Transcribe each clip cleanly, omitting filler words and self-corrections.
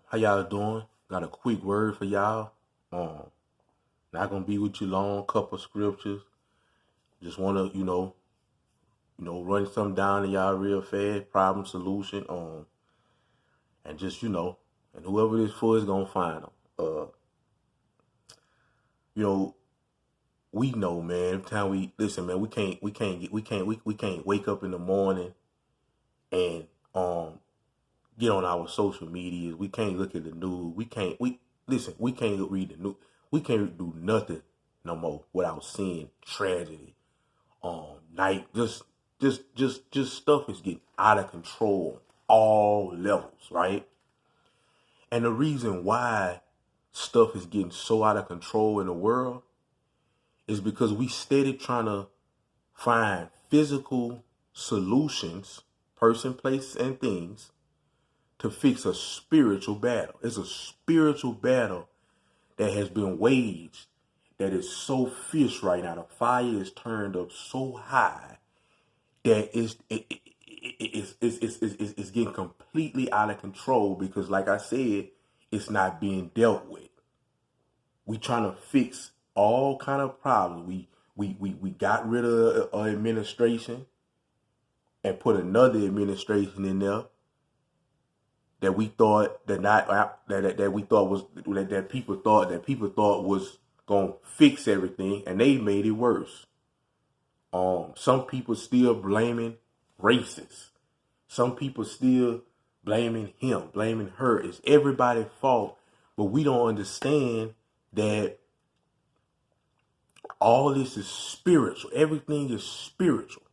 How y'all doing? Got a quick word for y'all. Not gonna be with you long. Couple scriptures. Just wanna, run something down to y'all real fast. Problem, solution. And just and whoever this for is gonna find them. You know, we know, man. Every time we listen, man, we can't wake up in the morning and get on our social medias. We can't look at the news. We can't read the news. We can't do nothing no more without seeing tragedy. Night just stuff is getting out of control all levels, right? And the reason why stuff is getting so out of control in the world is because we steady trying to find physical solutions, person, places, and things to fix a spiritual battle. It's a spiritual battle that has been waged that is so fierce right now. The fire is turned up so high that it's getting completely out of control because, like I said, it's not being dealt with. We trying to fix all kind of problems. We got rid of an administration and put another administration in there that we thought people thought was gonna fix everything, and they made it worse. Some people still blaming racists. Some people still blaming him, blaming her. It's everybody's fault, but we don't understand that all this is spiritual. Everything is spiritual,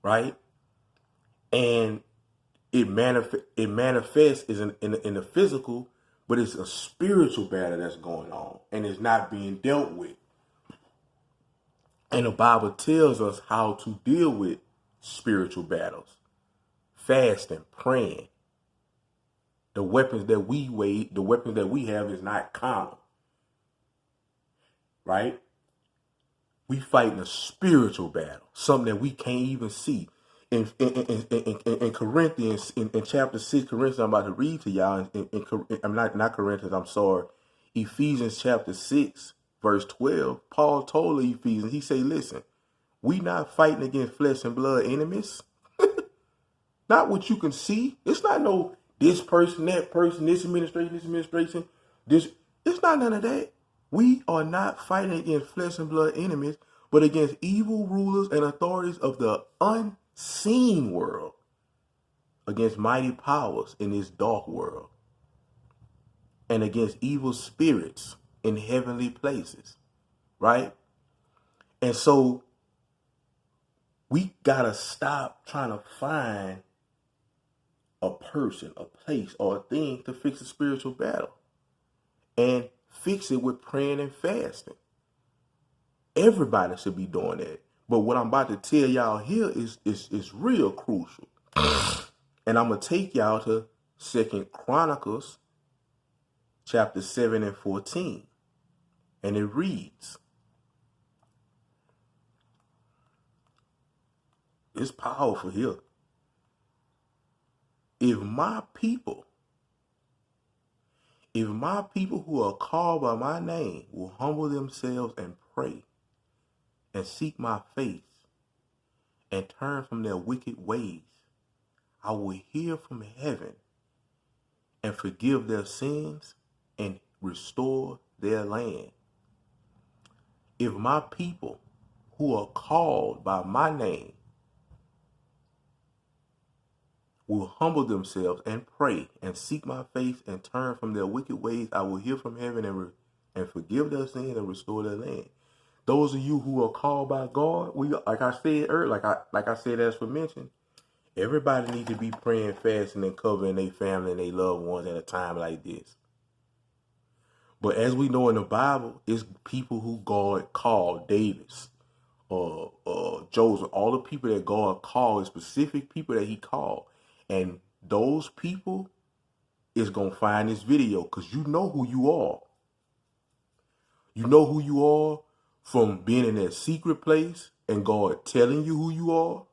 right? And it manifests in the physical, but it's a spiritual battle that's going on, and it's not being dealt with. And the Bible tells us how to deal with spiritual battles: fasting, praying. The weapons that we have is not common, right? We fighting a spiritual battle, something that we can't even see. In Corinthians, in chapter 6, Corinthians, I'm about to read to y'all. I'm not Corinthians, I'm sorry. Ephesians chapter 6, verse 12, Paul told the Ephesians, he said, listen, we not fighting against flesh and blood enemies. Not what you can see. It's not no this person, that person, this administration. It's not none of that. We are not fighting against flesh and blood enemies, but against evil rulers and authorities of the unseen world, against mighty powers in this dark world, and against evil spirits in heavenly places, right? And so we gotta stop trying to find a person, a place, or a thing to fix a spiritual battle, and fix it with praying and fasting. Everybody should be doing that. But what I'm about to tell y'all here is real crucial. And I'm going to take y'all to 2 Chronicles chapter 7 and 14. And it reads, it's powerful here. If my people who are called by my name will humble themselves and pray and seek my face and turn from their wicked ways, I will hear from heaven and forgive their sins and restore their land. If my people who are called by my name will humble themselves and pray and seek my face and turn from their wicked ways, I will hear from heaven and forgive their sins and restore their land. Those of you who are called by God, like I said earlier, like I said as for mentioned, everybody needs to be praying, fasting, and covering their family and their loved ones at a time like this. But as we know in the Bible, it's people who God called, David's, Joseph, all the people that God called, specific people that he called. And those people is going to find this video because you know who you are. You know who you are from being in that secret place and God telling you who you are.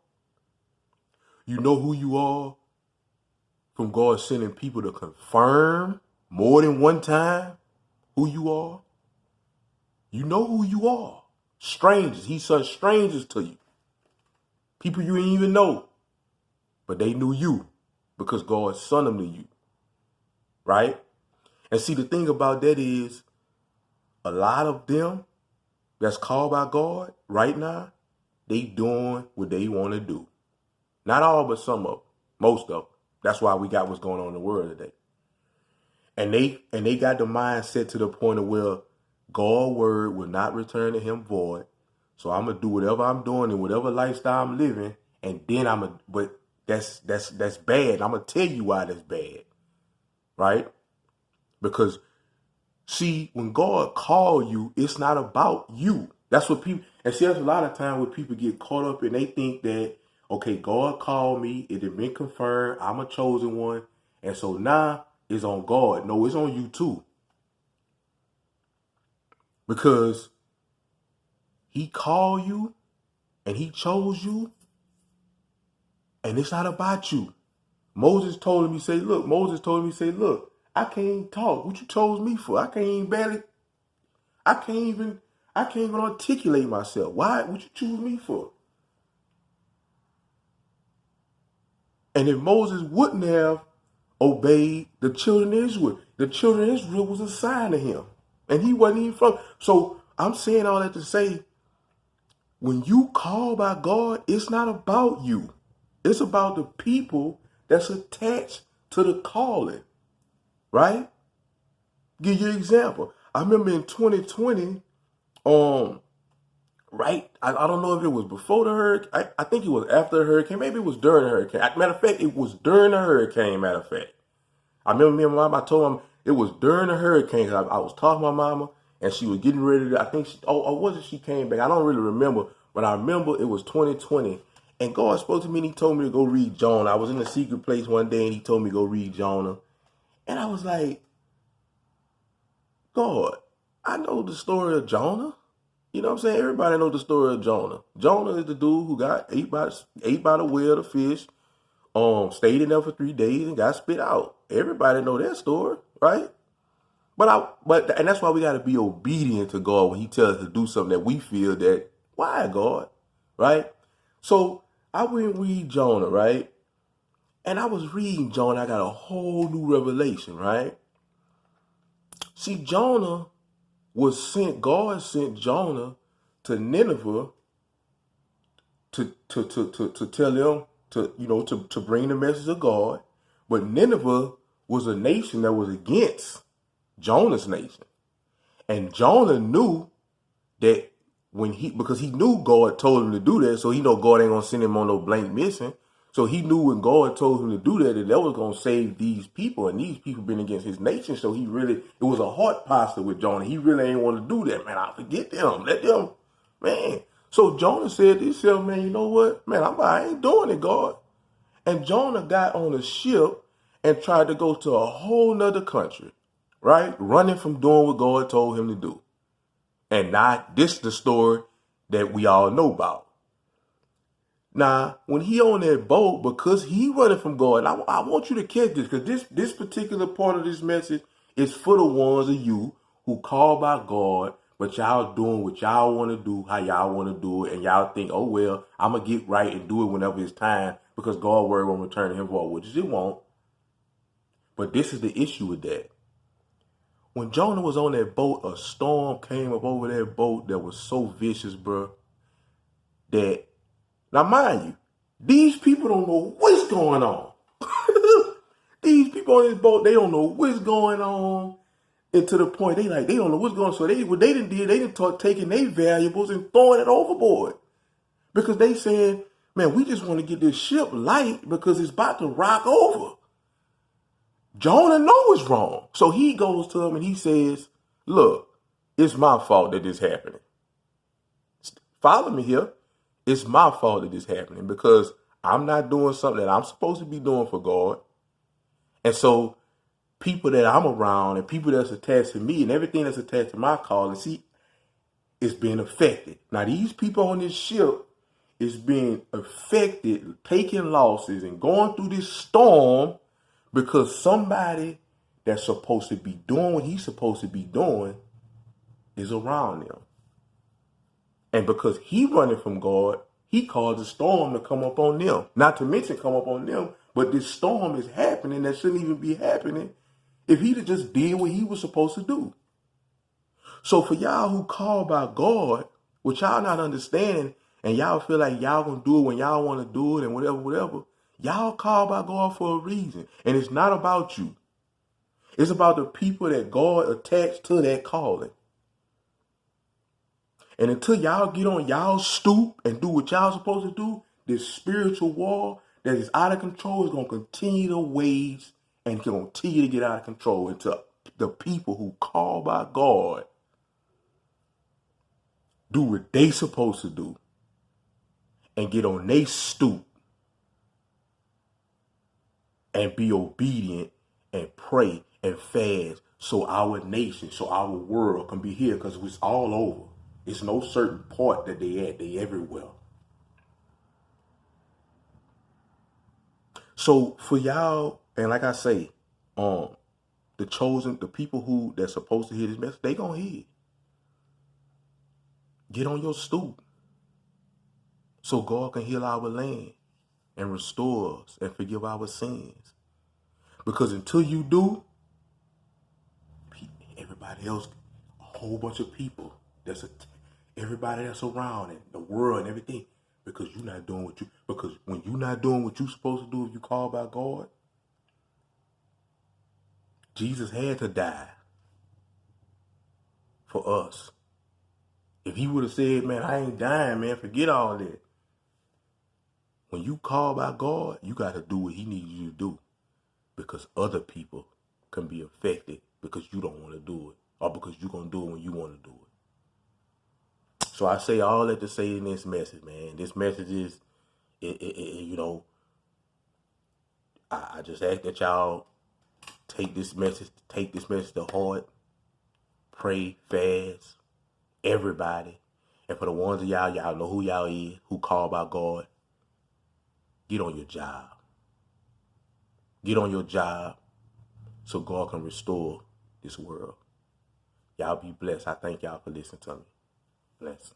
You know who you are from God sending people to confirm more than one time who you are? You know who you are. Strangers. He sent strangers to you. People you didn't even know. But they knew you because God sent them to you. Right? And see, the thing about that is a lot of them that's called by God right now, they doing what they want to do. Not all, but some of them. Most of them. That's why we got what's going on in the world today. And they got the mindset to the point of where God's word will not return to him void. So I'm gonna do whatever I'm doing and whatever lifestyle I'm living, and then but that's bad. I'm gonna tell you why that's bad. Right? Because see, when God called you, it's not about you. That's what people, and see, there's a lot of time where people get caught up and they think that, okay, God called me, it had been confirmed, I'm a chosen one, and so now it's on God. No, it's on you too. Because he called you and he chose you, and it's not about you. Moses told me, look, I can't talk. What you chose me for? I can't even articulate myself. Why would you choose me for? And if Moses wouldn't have obeyed the children of Israel was a sign to him. And he wasn't even from. So I'm saying all that to say, when you call by God, it's not about you. It's about the people that's attached to the calling. Right? Give you an example. I remember in 2020, right? I don't know if it was before the hurricane. I think it was after the hurricane. Maybe it was during the hurricane. Matter of fact, it was during the hurricane, matter of fact. I remember me and my mom, I told them it was during the hurricane. I was talking to my mama, and she was getting ready to, I think, wasn't she came back? I don't really remember, but I remember it was 2020. And God spoke to me, and he told me to go read Jonah. I was in a secret place one day, and he told me to go read Jonah. And I was like, God, I know the story of Jonah. You know what I'm saying? Everybody knows the story of Jonah. Jonah is the dude who got ate by the whale, the fish, stayed in there for 3 days and got spit out. Everybody know that story, right? And that's why we got to be obedient to God when he tells us to do something that we feel that, why God, right? So I went and read Jonah, right? And I was reading Jonah, I got a whole new revelation, right? See, Jonah God sent Jonah to Nineveh to tell them to bring the message of God. But Nineveh was a nation that was against Jonah's nation. And Jonah knew that because he knew God told him to do that, so he know God ain't gonna send him on no blank mission. So he knew when God told him to do that was gonna save these people, and these people been against his nation. So it was a heart posture with Jonah. He really ain't want to do that, man. I forget them, let them, man. So Jonah said to himself, man, you know what, man, I ain't doing it, God. And Jonah got on a ship and tried to go to a whole nother country, right? Running from doing what God told him to do. And now this is the story that we all know about. Now, when he on that boat, because he running from God, and I want you to catch this, because this particular part of this message is for the ones of you who call by God, but y'all doing what y'all want to do, how y'all want to do it, and y'all think, oh, well, I'm going to get right and do it whenever it's time, because God's word won't return to him void, which it won't. But this is the issue with that. When Jonah was on that boat, a storm came up over that boat that was so vicious, bro, that, now mind you, these people don't know what's going on. These people on this boat, they don't know what's going on. And to the point, they don't know what's going on. So they didn't start taking their valuables and throwing it overboard. Because they saying, man, we just want to get this ship light because it's about to rock over. Jonah knows it's wrong. So he goes to him and he says, look, it's my fault that this happening. Follow me here. It's my fault that this happening because I'm not doing something that I'm supposed to be doing for God. And so people that I'm around and people that's attached to me and everything that's attached to my calling, see, it's being affected. Now, these people on this ship is being affected, taking losses and going through this storm Because somebody that's supposed to be doing what he's supposed to be doing is around them. And because he running from God, he caused a storm to come up on them. Not to mention come up on them, but this storm is happening that shouldn't even be happening if he'd have just did what he was supposed to do. So for y'all who call by God, what y'all not understanding, and y'all feel like y'all gonna do it when y'all want to do it and whatever, y'all call by God for a reason. And it's not about you. It's about the people that God attached to that calling. And until y'all get on y'all stoop and do what y'all supposed to do, this spiritual war that is out of control is going to continue to wage and continue to get out of control until the people who call by God do what they supposed to do and get on their stoop and be obedient and pray and fast so our nation, so our world can be here, because it's all over. It's no certain part that they at. They everywhere. So for y'all, and like I say, the chosen, the people who that's supposed to hear this message, they gonna hear it. Get on your stoop so God can heal our land and restore us and forgive our sins. Because until you do, everybody else, a whole bunch of people, everybody that's around and the world and everything, because you're not doing because when you're not doing what you're supposed to do, if you call by God, Jesus had to die for us. If he would have said, man, I ain't dying, man, forget all that. When you call by God, you got to do what he needs you to do, because other people can be affected because you don't want to do it, or because you're going to do it when you want to do it. So I say all that to say in this message, man. This message is, I just ask that y'all take this message to heart, pray, fast, everybody. And for the ones of y'all know who y'all is, who call by God, get on your job. Get on your job so God can restore this world. Y'all be blessed. I thank y'all for listening to me. Blessings.